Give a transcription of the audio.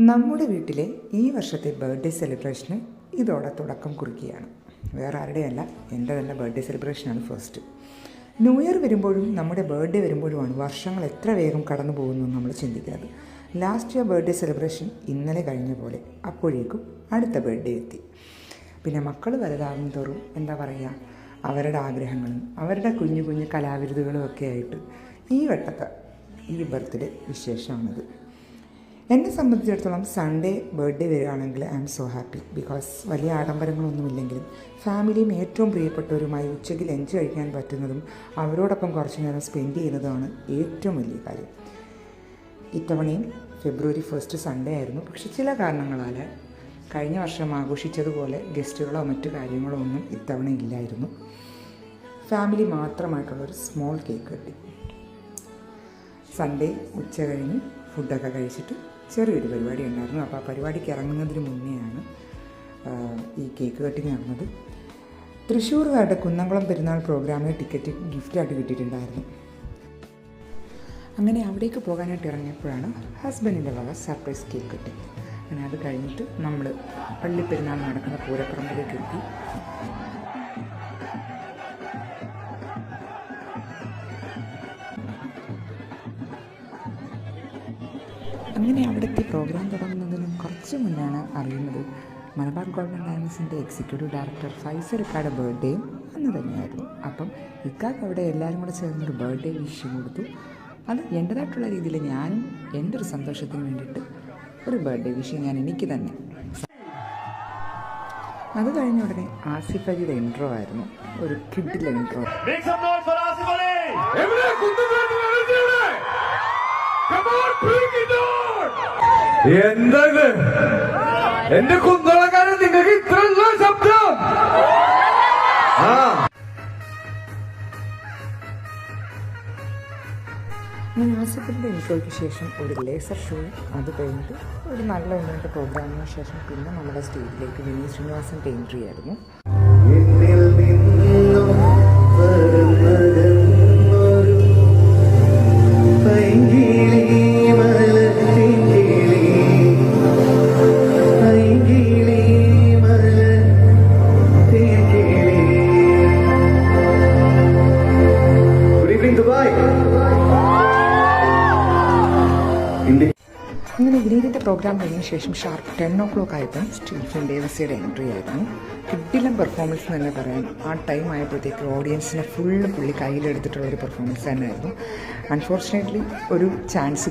നമ്മുടെ വീട്ടിലെ ഈ വർഷത്തെ ബർത്ത്ഡേ സെലിബ്രേഷന് ഇതോടെ തുടക്കം കുറിക്കുകയാണ്. വേറെ ആരുടെയല്ല, എൻ്റെ തന്നെ ബർത്ത്ഡേ സെലിബ്രേഷനാണ് ഫസ്റ്റ്. ന്യൂ ഇയർ വരുമ്പോഴും നമ്മുടെ ബർത്ത്ഡേ വരുമ്പോഴുമാണ് വർഷങ്ങൾ എത്ര വേഗം കടന്നു പോകുന്നു നമ്മൾ ചിന്തിക്കുന്നത്. ലാസ്റ്റ് ഇയർ ബർത്ത്ഡേ സെലിബ്രേഷൻ ഇന്നലെ കഴിഞ്ഞ പോലെ അപ്പോഴേക്കും അടുത്ത ബർത്ത്ഡേ എത്തി. പിന്നെ മക്കൾ വലുതാകും തോറും എന്താ പറയുക, അവരുടെ ആഗ്രഹങ്ങളും അവരുടെ കുഞ്ഞു കുഞ്ഞു കലാവിരുതുകളും ഒക്കെ ആയിട്ട് ഈ വട്ടത്തെ ഈ ബർത്ത്ഡേ വിശേഷമാണിത്. എന്നെ സംബന്ധിച്ചിടത്തോളം സൺഡേ ബർത്ത്ഡേ വരികയാണെങ്കിൽ I am so happy. Because വലിയ ആഡംബരങ്ങളൊന്നുമില്ലെങ്കിലും ഫാമിലിയും ഏറ്റവും പ്രിയപ്പെട്ടവരുമായി ഉച്ചയ്ക്ക് ലഞ്ച് കഴിക്കാൻ പറ്റുന്നതും അവരോടൊപ്പം കുറച്ച് നേരം സ്പെൻഡ് ചെയ്യുന്നതുമാണ് ഏറ്റവും വലിയ കാര്യം. ഇത്തവണയും ഫെബ്രുവരി 1 സൺഡേ ആയിരുന്നു. പക്ഷേ ചില കാരണങ്ങളാൽ കഴിഞ്ഞ വർഷം ആഘോഷിച്ചതുപോലെ ഗസ്റ്റുകളോ മറ്റു കാര്യങ്ങളോ ഒന്നും ഇത്തവണ ഇല്ലായിരുന്നു. ഫാമിലി മാത്രമായിട്ടുള്ളൊരു സ്മോൾ കേക്ക് കട്ടി. സൺഡേ ഉച്ച കഴിഞ്ഞ് ഫുഡൊക്കെ കഴിച്ചിട്ട് ചെറിയൊരു പരിപാടി ഉണ്ടായിരുന്നു. അപ്പോൾ ആ പരിപാടിക്ക് ഇറങ്ങുന്നതിന് മുന്നെയാണ് ഈ കേക്ക് കട്ടിങ് നടന്നത്. തൃശ്ശൂർകാരുടെ കുന്നംകുളം പെരുന്നാൾ പ്രോഗ്രാമിന് ടിക്കറ്റ് ഗിഫ്റ്റായിട്ട് കിട്ടിയിട്ടുണ്ടായിരുന്നു. അങ്ങനെ അവിടേക്ക് പോകാനായിട്ട് ഇറങ്ങിയപ്പോഴാണ് ഹസ്ബൻഡിൻ്റെ വക സർപ്രൈസ് കേക്ക് കട്ടിങ്. അങ്ങനെ അത് കഴിഞ്ഞിട്ട് നമ്മൾ പള്ളിപ്പെരുന്നാൾ നടക്കുന്ന പൂരപ്പറമ്പിലേക്ക് എത്തി. അങ്ങനെ അവിടുത്തെ പ്രോഗ്രാം തുടങ്ങുന്നതിന് കുറച്ച് മുന്നാണ് അറിയുന്നത് മലബാർ ഗോൾഡൻ ഡയമണ്ട്സിൻ്റെ എക്സിക്യൂട്ടീവ് ഡയറക്ടർ ഫൈസൽ ഇക്കാടെ ബർത്ത്ഡേയും അന്ന് തന്നെയായിരുന്നു. അപ്പം ഇക്കാക്ക് അവിടെ എല്ലാവരും കൂടെ ചേർന്നൊരു ബർത്ത്ഡേ വിഷ് കൊടുത്തു. അത് എൻ്റേതായിട്ടുള്ള രീതിയിൽ ഞാനും എൻ്റെ ഒരു സന്തോഷത്തിന് വേണ്ടിയിട്ട് ഒരു ബർത്ത്ഡേ വിഷ് ഞാൻ എനിക്ക് തന്നെ. അത് കഴിഞ്ഞ ഉടനെ ആസിഫ് അലിയുടെ ഇൻട്രോ ആയിരുന്നു, ഒരു കിഡിലെ ഇൻട്രോ. എന്താ ഇത്? എന്റെ കുന്തളക്കാരൻ നിങ്ങൾക്ക് ഇത്ര ശബ്ദം? അങ്ങനെ ആസിഫിൻ്റെ ഇൻട്രോയ്ക്ക് ശേഷം ഒരു ലേസർ ഷോ, അത് കഴിഞ്ഞിട്ട് ഒരു നല്ല 1-2 പ്രോഗ്രാമിന് ശേഷം പിന്നെ നമ്മുടെ സ്റ്റേജിലേക്ക് വിനീത് ശ്രീനിവാസൻ്റെ എൻട്രി ആയിരുന്നു. അങ്ങനെ വിനീതിൻ്റെ പ്രോഗ്രാം കഴിഞ്ഞ ശേഷം ഷാർപ്പ് 10 o'clock ആയപ്പോൾ സ്റ്റീഫൻ ദേവസിയുടെ എൻട്രി ആയിരുന്നു. കിഡിലും പെർഫോമൻസ് എന്ന് തന്നെ പറയാം. ആ ടൈം ആയപ്പോഴത്തേക്ക് ഓഡിയൻസിനെ പുള്ളി കയ്യിലെടുത്തിട്ടുള്ള ഒരു പെർഫോമൻസ് തന്നെയായിരുന്നു. അൺഫോർച്ചുനേറ്റ്ലി ഒരു ചാൻസ്